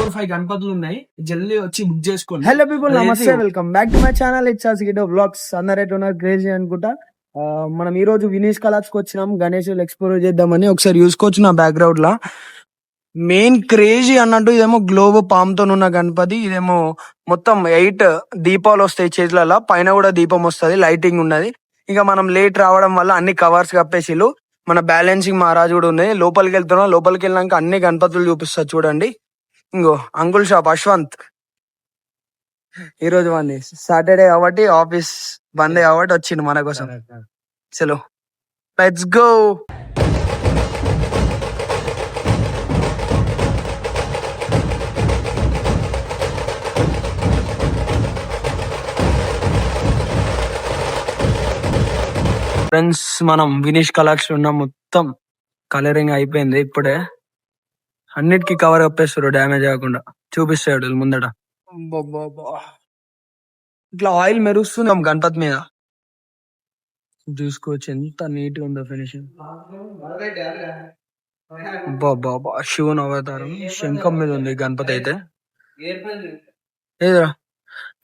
4-5 గణపతులు ఉన్నాయి, జల్దీ వచ్చి బుక్ చేసుకోండి. Hello people, namaste, welcome back to my channel. It's ఆసిగిటో వ్లాగ్స్. అందరు ఎటున్నారు? క్రేజీ అనుకుంటా. మనం ఈ రోజు వినీష్ కలాక్స్ కి వచ్చినాం. గణేష్ ఎక్స్ప్లోర్ చేద్దామని. ఒకసారి చూసుకోవచ్చు నా బ్యాక్గ్రౌండ్ లా. మెయిన్ క్రేజీ అన్నట్టు ఇదేమో గ్లోబ్ పామ్తో ఉన్న గణపతి. ఇదేమో మొత్తం 8 దీపాలు వస్తాయి చేతులలో, పైన కూడా దీపం వస్తుంది, లైటింగ్ ఉన్నది. ఇక మనం లేట్ రావడం వల్ల అన్ని కవర్స్ కప్పేసిలు. మన బ్యాలెన్సింగ్ మహారాజు కూడా ఉంది. లోపలికి వెళ్తున్నాం. లోపలికి వెళ్ళినాక అన్ని గణపతులు చూపిస్తా చూడండి. ఇంకో అంకుల్ షాప్ అశ్వంత్. ఈ రోజు మంది సాటర్డే కాబట్టి ఆఫీస్ బంద్ కాబట్టి వచ్చిండు మన కోసం. చలో లెట్స్ గో. ఫ్రెండ్స్, మనం వినీష్ కలెక్షన్ ఉన్న మొత్తం కలరింగ్ అయిపోయింది. ఇప్పుడే అన్నిటికీ కవర్ కప్పేస్తారు డ్యామేజ్ కాకుండా. చూపిస్తాడు ముందట. ఇట్లా ఆయిల్ మెరుస్తున్నాం గణపతి మీద. చూసుకోవచ్చు ఎంత నీట్ గా ఉందో ఫినిషింగ్. బాబా, శివుని అవతారం శంఖం మీద ఉంది గణపతి అయితే. ఏదా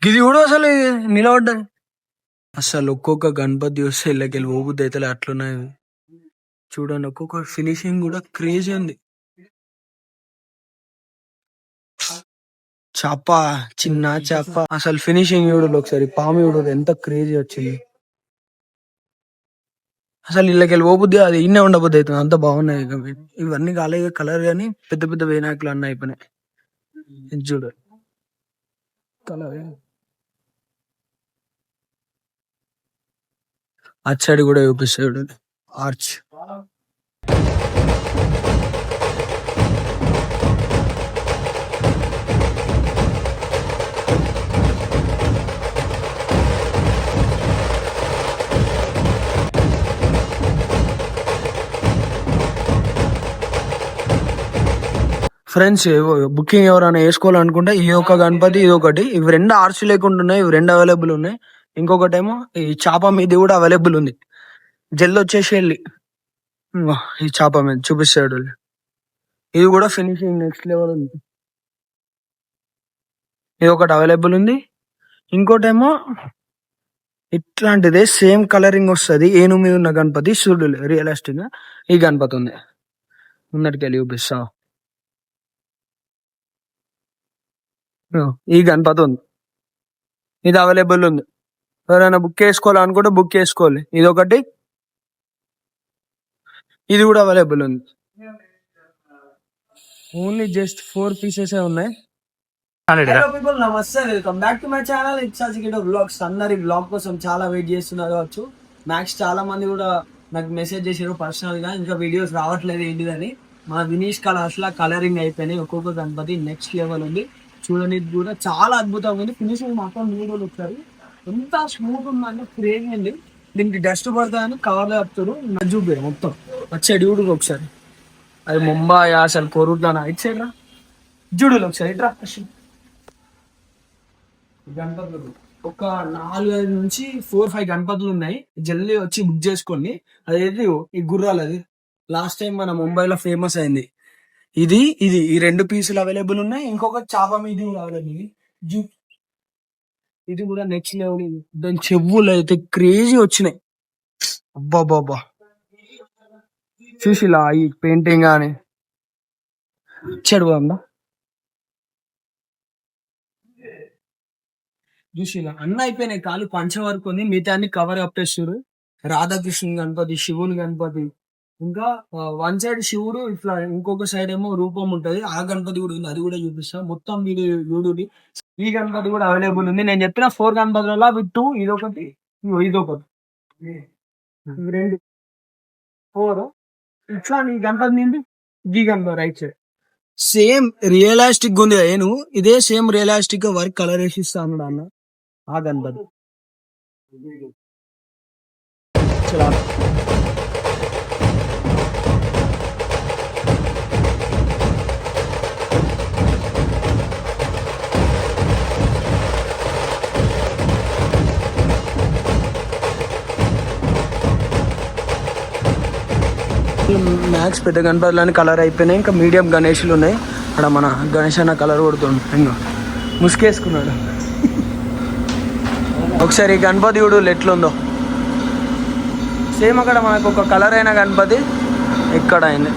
గిది కూడా అసలు నిలబడ్డది. అసలు ఒక్కొక్క గణపతి చూస్తే ఇళ్ళకెళ్ళి ఊబుద్ది అయితే అట్లున్నాయి చూడండి. ఒక్కొక్క ఫినిషింగ్ కూడా క్రేజీ ఉంది. చాప, చిన్న చాప, అసలు ఫినిషింగ్ చూడదు. ఒకసారి పాము చూడదు ఎంత క్రేజీ వచ్చింది. అసలు ఇళ్ళకెళ్ళి పోబుద్ది, అది ఇన్నే ఉండబుద్ది అవుతుంది, అంత బాగున్నాయి. ఇవన్నీ కాలేగా కలర్ గానీ పెద్ద పెద్ద వినాయకులు అన్నీ అయిపోయినాయి. చూడు కలర్. అటు సైడ్ కూడా చూపిస్తాడు ఆర్చ్. ఫ్రెండ్స్, బుకింగ్ ఎవరైనా వేసుకోవాలనుకుంటే ఈ ఒక గణపతి, ఇది ఒకటి, ఇవి 2 ఆర్చ్ లేకుండా ఉన్నాయి. ఇవి 2 అవైలబుల్ ఉన్నాయి. ఇంకొకటి ఏమో ఈ చాప మీద కూడా అవైలబుల్ ఉంది. జల్ది వచ్చేసి వెళ్ళి ఈ చాప మీద చూపిస్తాడు. ఇది కూడా ఫినిషింగ్ నెక్స్ట్ లెవెల్ ఉంది. ఇది ఒకటి అవైలబుల్ ఉంది. ఇంకోటేమో ఇట్లాంటిదే సేమ్ కలరింగ్ వస్తుంది. ఏను మీద ఉన్న గణపతి సూర్యుడు రియలిస్టిక్ గా ఈ గణపతి ఉంది. ముందటికి వెళ్ళి చూపిస్తా. ఈ గణపతి ఉంది, ఇది అవైలబుల్ ఉంది. ఎవరైనా బుక్ చేసుకోవాలనుకుంటే బుక్ చేసుకోవాలి. ఇది ఒకటి, ఇది కూడా అవైలబుల్ ఉంది. ఓన్లీ జస్ట్ 4 పీసెస్ ఉన్నాయి. Hello people, namaste, welcome back to my channel. It's ఆసిగిటో వ్లాగ్స్. అందరు ఈ వ్లాగ్ కోసం చాలా వెయిట్ చేస్తున్నారు కావచ్చు. మ్యాక్స్ చాలా మంది కూడా నాకు మెసేజ్ చేశారు పర్సనల్ గా, ఇంకా వీడియోస్ రావట్లేదు ఏంటిదని. మా వినీష్ కలర్స్ లా కలరింగ్ అయిపోయినాయి. ఒక్కొక్క గణపతి నెక్స్ట్ లెవెల్ ఉంది. చూడండి, ఇది కూడా చాలా అద్భుతంగా ఉంది. ఫినిషింగ్ మాత్రం వీడియోలు ఒకసారి ఎంత స్మూత్ ఉందంటే క్రేజీ అండి. దీనికి డస్ట్ పడతాయని కవర్లో చెప్తారు. నజ్జూపే మొత్తం వచ్చాడు చూడు ఒకసారి. అది ముంబై అసలు కోరుట్లోనా? ఇటు సైడ్ రా చూడు ఒకసారి. ఇట్రా గణపతులు ఒక 4-5 నుంచి 4-5 గణపతులు ఉన్నాయి. జల్దీ వచ్చి బుక్ చేసుకోండి. అదేది ఈ గుర్రాలు, అది లాస్ట్ టైం మన ముంబైలో ఫేమస్ అయింది. ఇది ఇది ఈ 2 పీసులు అవైలబుల్ ఉన్నాయి. ఇంకొక చాప మీద కూడా అవైలబుల్. ఇది కూడా నెక్స్ట్ లెవెల్. దాని చెవులు అయితే క్రేజీ వచ్చినాయి. అబ్బా బాబా, చూసిలా ఈ పెయింటింగ్ అని చెడు బాగుందా. చూసిలా అన్న అయిపోయినాయి. కాలు పంచ వరకు ఉంది, మిగతా అన్ని కవర్ అప్పేస్తారు. రాధాకృష్ణ గణపతి, శివుని గణపతి, ఇంకా 1 సైడ్ శివుడు, ఇట్లా ఇంకొక సైడ్ ఏమో రూపం ఉంటది. ఆ గణపతి కూడా ఉంది, అది కూడా చూపిస్తా. మొత్తం మీరు చూడుడి. ఈ గణపతి కూడా అవైలబుల్ ఉంది. నేను చెప్పిన 4 గణపతులలో అవి 2, ఇదొకటి, ఇదొకటి, 2, 4. ఇట్లా ఈ గణపతి నిండి ఈ Ganapati right side same realistic ఉంది. నేను ఇదే సేమ్ రియలిస్టిక్ గా వర్క్ కలర్ వేసి ఇస్తాను అన్న. ఆ గణపతి చలా. మ్యాక్స్ పెద్ద గణపతులని కలర్ అయిపోయినాయి. ఇంకా మీడియం గణేషులు ఉన్నాయి. అక్కడ మన గణేష్ అన్న కలర్ కొడుతుండు, ఇంకా ముసుకేసుకున్నాడు. ఒకసారి ఈ గణపతి చూడు ఎట్లుందో. సేమ్ అక్కడ మనకు ఒక కలర్ అయిన గణపతి ఇక్కడ అయింది.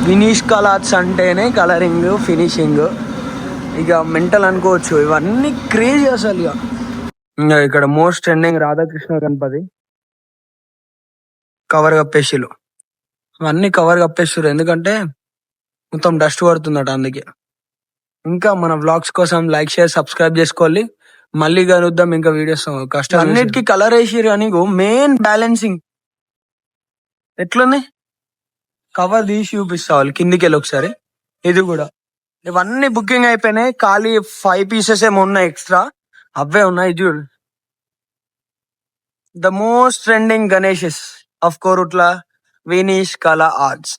వినీష్ కలాత్స్ అంటేనే కలరింగ్, ఫినిషింగ్, ఇక మెంటల్ అనుకోవచ్చు. ఇవన్నీ క్రేజీ అసలు. ఇక ఇంకా ఇక్కడ most trending Radhakrishna Ganapati cover కప్పేసిలు. ఇవన్నీ కవర్ కప్పేసారు ఎందుకంటే మొత్తం డస్ట్ పడుతుందట అందుకే. ఇంకా మన వ్లాగ్స్ కోసం లైక్, షేర్, సబ్స్క్రైబ్ చేసుకోవాలి. మళ్ళీ కలుద్దాం ఇంకా వీడియోస్. కష్టం అన్నిటికీ కలర్ వేసిరు అని మెయిన్ బ్యాలెన్సింగ్ ఎట్లుంది. కవర్ తీసి చూపిస్తా వాళ్ళు కిందికి వెళ్ళి ఒకసారి. ఇది కూడా ఇవన్నీ బుకింగ్ అయిపోయినాయి. ఖాళీ 5 pieces ఏమో ఉన్నాయి ఎక్స్ట్రా, అవే ఉన్నాయి చూడు. The most trending Ganeshes of Korutla, Vineesh కళా ఆర్ట్స్.